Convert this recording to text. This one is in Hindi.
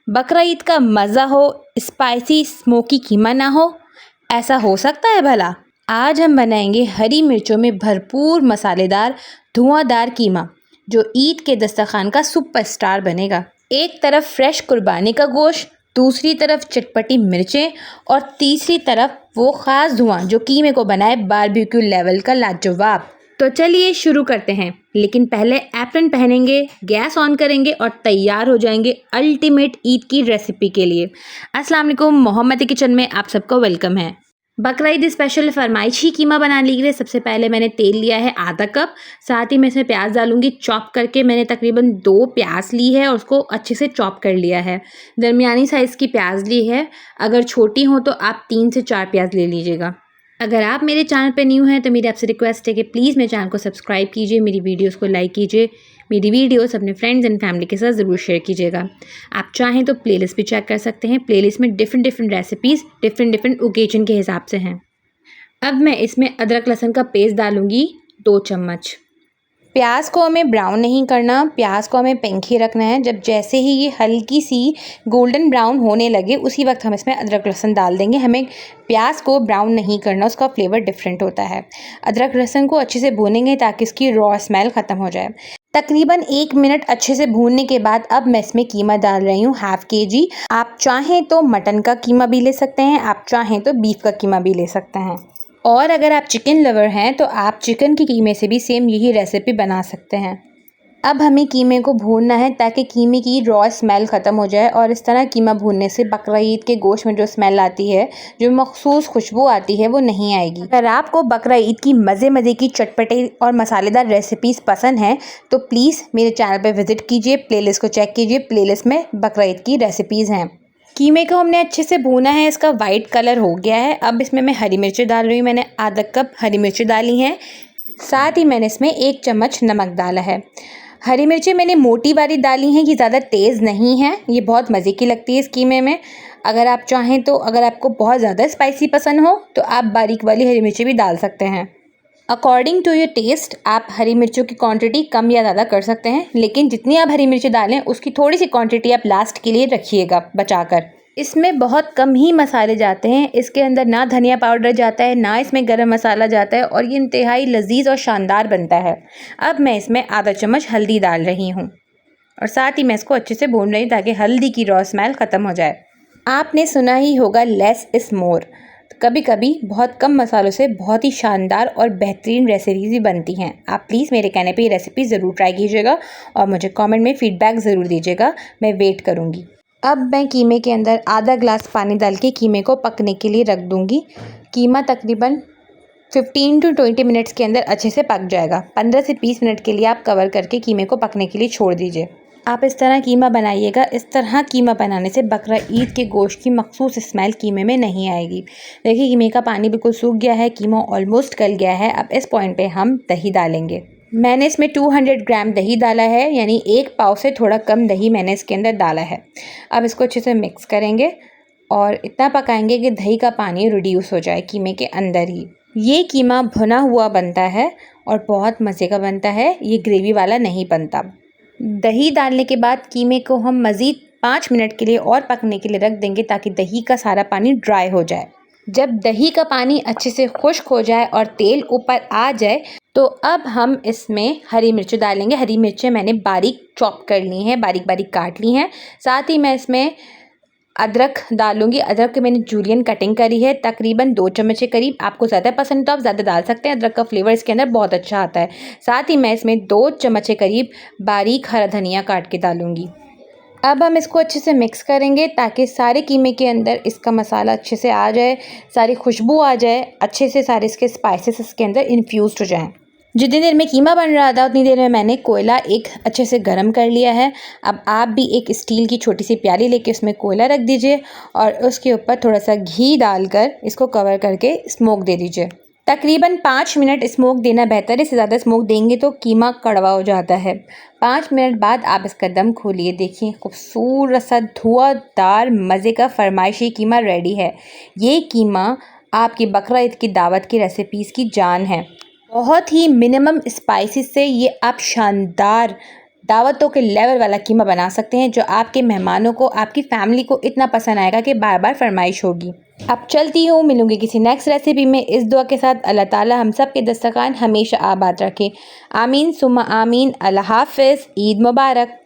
बकरा ईद का मज़ा हो, स्पाइसी स्मोकी कीमा ना हो, ऐसा हो सकता है भला? आज हम बनाएंगे हरी मिर्चों में भरपूर मसालेदार धुआंधार कीमा, जो ईद के दस्तरखान का सुपरस्टार बनेगा। एक तरफ फ्रेश कुर्बानी का गोश्त, दूसरी तरफ चटपटी मिर्चें और तीसरी तरफ वो ख़ास धुआं जो कीमे को बनाए बारबेक्यू लेवल का लाजवाब। तो चलिए शुरू करते हैं, लेकिन पहले एप्रन पहनेंगे, गैस ऑन करेंगे और तैयार हो जाएंगे अल्टीमेट ईद की रेसिपी के लिए। अस्सलाम वालेकुम, मोहम्मदी किचन में आप सबको वेलकम है। बकरा ईद स्पेशल फरमाइशी कीमा बनाने के लिए सबसे पहले मैंने तेल लिया है आधा कप, साथ ही मैं इसमें प्याज डालूंगी चॉप करके। मैंने तकरीबन 2 प्याज ली है और उसको अच्छे से चॉप कर लिया है। दरमियानी साइज़ की प्याज ली है, अगर छोटी हो तो आप 3 से 4 प्याज ले लीजिएगा। अगर आप मेरे चैनल पर न्यू हैं तो मेरी आपसे रिक्वेस्ट है कि प्लीज़ मेरे चैनल को सब्सक्राइब कीजिए, मेरी वीडियोस को लाइक कीजिए, मेरी वीडियोस अपने फ्रेंड्स एंड फैमिली के साथ ज़रूर शेयर कीजिएगा। आप चाहें तो प्लेलिस्ट भी चेक कर सकते हैं, प्लेलिस्ट में डिफरेंट रेसिपीज़ डिफरेंट ओकेजन के हिसाब से हैं। अब मैं इसमें अदरक लहसुन का पेस्ट डालूँगी 2 चम्मच। प्याज को हमें ब्राउन नहीं करना, प्याज को हमें पिंक ही रखना है। जब जैसे ही ये हल्की सी गोल्डन ब्राउन होने लगे उसी वक्त हम इसमें अदरक लहसुन डाल देंगे। हमें प्याज को ब्राउन नहीं करना, उसका फ्लेवर डिफरेंट होता है। अदरक लहसुन को अच्छे से भूनेंगे ताकि इसकी रॉ स्मेल ख़त्म हो जाए। तकरीबन 1 मिनट अच्छे से भूनने के बाद अब मैं इसमें कीमा डाल रही हूँ ½ kg। आप चाहें तो मटन का कीमा भी ले सकते हैं, आप चाहें तो बीफ का कीमा भी ले सकते हैं। और अगर आप चिकन लवर हैं तो आप चिकन के कीमे से भी सेम यही रेसिपी बना सकते हैं। अब हमें कीमे को भूनना है ताकि कीमे की रॉ स्मेल ख़त्म हो जाए, और इस तरह कीमा भूनने से बकरा ईद के गोश्त में जो स्मेल आती है, जो मखसूस खुशबू आती है, वो नहीं आएगी। अगर आपको बकरा ईद की मज़े की चटपटी और मसालेदार रेसिपीज़ पसंद हैं तो प्लीज़ मेरे चैनल पर विज़िट कीजिए, प्लेलिस्ट को चेक कीजिए, प्लेलिस्ट में बकरा ईद की रेसिपीज़ हैं। कीमे को हमने अच्छे से भूना है, इसका वाइट कलर हो गया है। अब इसमें मैं हरी मिर्ची डाल रही हूँ, मैंने आधा कप हरी मिर्ची डाली हैं। साथ ही मैंने इसमें 1 चम्मच नमक डाला है। हरी मिर्ची मैंने मोटी वाली डाली हैं, ये ज़्यादा तेज़ नहीं है, ये बहुत मज़े की लगती है इस कीमे में। अगर आप चाहें तो अगर आपको बहुत ज़्यादा स्पाइसी पसंद हो तो आप बारीक वाली हरी मिर्ची भी डाल सकते हैं। अकॉर्डिंग टू योर टेस्ट आप हरी मिर्चों की क्वांटिटी कम या ज़्यादा कर सकते हैं, लेकिन जितनी आप हरी मिर्ची डालें उसकी थोड़ी सी क्वांटिटी आप लास्ट के लिए रखिएगा बचाकर। इसमें बहुत कम ही मसाले जाते हैं, इसके अंदर ना धनिया पाउडर जाता है, ना इसमें गरम मसाला जाता है, और ये इंतहाई लजीज और शानदार बनता है। अब मैं इसमें आधा चम्मच हल्दी डाल रही हूँ और साथ ही मैं इसको अच्छे से भून रही हूँ ताकि हल्दी की रॉ स्मेल ख़त्म हो जाए। आपने सुना ही होगा लेस इज़ मोर। कभी कभी बहुत कम मसालों से बहुत ही शानदार और बेहतरीन रेसिपीज़ भी बनती हैं। आप प्लीज़ मेरे कहने पे ये रेसिपी ज़रूर ट्राई कीजिएगा और मुझे कमेंट में फ़ीडबैक ज़रूर दीजिएगा, मैं वेट करूँगी। अब मैं कीमे के अंदर आधा ग्लास पानी डाल के कीमे को पकने के लिए रख दूँगी। कीमा तकरीबन 15 to 20 मिनट्स के अंदर अच्छे से पक जाएगा। 15 से 20 मिनट के लिए आप कवर करके कीमे को पकने के लिए छोड़ दीजिए। आप इस तरह कीमा बनाइएगा, इस तरह कीमा बनाने से बकरा ईद के गोश्त की मखसूस स्मेल कीमे में नहीं आएगी। देखिए कीमे का पानी बिल्कुल सूख गया है, कीमा ऑलमोस्ट गल गया है। अब इस पॉइंट पे हम दही डालेंगे। मैंने इसमें 200 ग्राम दही डाला है, यानी 1 पाव से थोड़ा कम दही मैंने इसके अंदर डाला है। अब इसको अच्छे से मिक्स करेंगे और इतना पकाएंगे कि दही का पानी रिड्यूस हो जाए कीमे के अंदर ही। ये कीमा भुना हुआ बनता है और बहुत मज़े का बनता है, ये ग्रेवी वाला नहीं बनता। दही डालने के बाद कीमे को हम मज़ीद 5 मिनट के लिए और पकने के लिए रख देंगे ताकि दही का सारा पानी ड्राई हो जाए। जब दही का पानी अच्छे से खुश्क हो जाए और तेल ऊपर आ जाए तो अब हम इसमें हरी मिर्च डालेंगे। हरी मिर्चें मैंने बारीक चॉप कर ली हैं, बारीक बारीक काट ली हैं। साथ ही मैं इसमें अदरक डालूंगी। अदरक की मैंने जूलियन कटिंग करी है, तकरीबन 2 चम्मच के करीब। आपको ज़्यादा पसंद तो आप ज़्यादा डाल सकते हैं, अदरक का फ्लेवर इसके अंदर बहुत अच्छा आता है। साथ ही मैं इसमें 2 चम्मच के करीब बारीक हरा धनिया काट के डालूंगी। अब हम इसको अच्छे से मिक्स करेंगे ताकि सारे कीमे के अंदर इसका मसाला अच्छे से आ जाए, सारी खुशबू आ जाए, अच्छे से सारे इसके स्पाइसेस इसके अंदर इन्फ्यूज़ हो जाएँ। जितनी देर में कीमा बन रहा था उतनी देर में मैंने कोयला एक अच्छे से गर्म कर लिया है। अब आप भी एक स्टील की छोटी सी प्याली लेके उसमें कोयला रख दीजिए और उसके ऊपर थोड़ा सा घी डालकर इसको कवर करके स्मोक दे दीजिए। तकरीबन 5 मिनट स्मोक देना बेहतर है, इससे ज़्यादा स्मोक देंगे तो कीमा कड़वा हो जाता है। 5 मिनट बाद आप इसका दम खोलिए, देखिए खूबसूरत सा धुआंधार मज़े का फरमाइशी कीमा रेडी है। ये कीमा आपकी बकरा ईद की दावत की रेसिपीज़ की जान है। बहुत ही मिनिमम स्पाइसेस से ये आप शानदार दावतों के लेवल वाला कीमा बना सकते हैं जो आपके मेहमानों को, आपकी फैमिली को इतना पसंद आएगा कि बार बार फरमाइश होगी। अब चलती हूँ, मिलूंगी किसी नेक्स्ट रेसिपी में। इस दुआ के साथ, अल्लाह ताला हम सब के दस्तरखान हमेशा आबाद रखे। आमीन सुम्मा आमीन। अल्लाह हाफ़िज़। ईद मुबारक।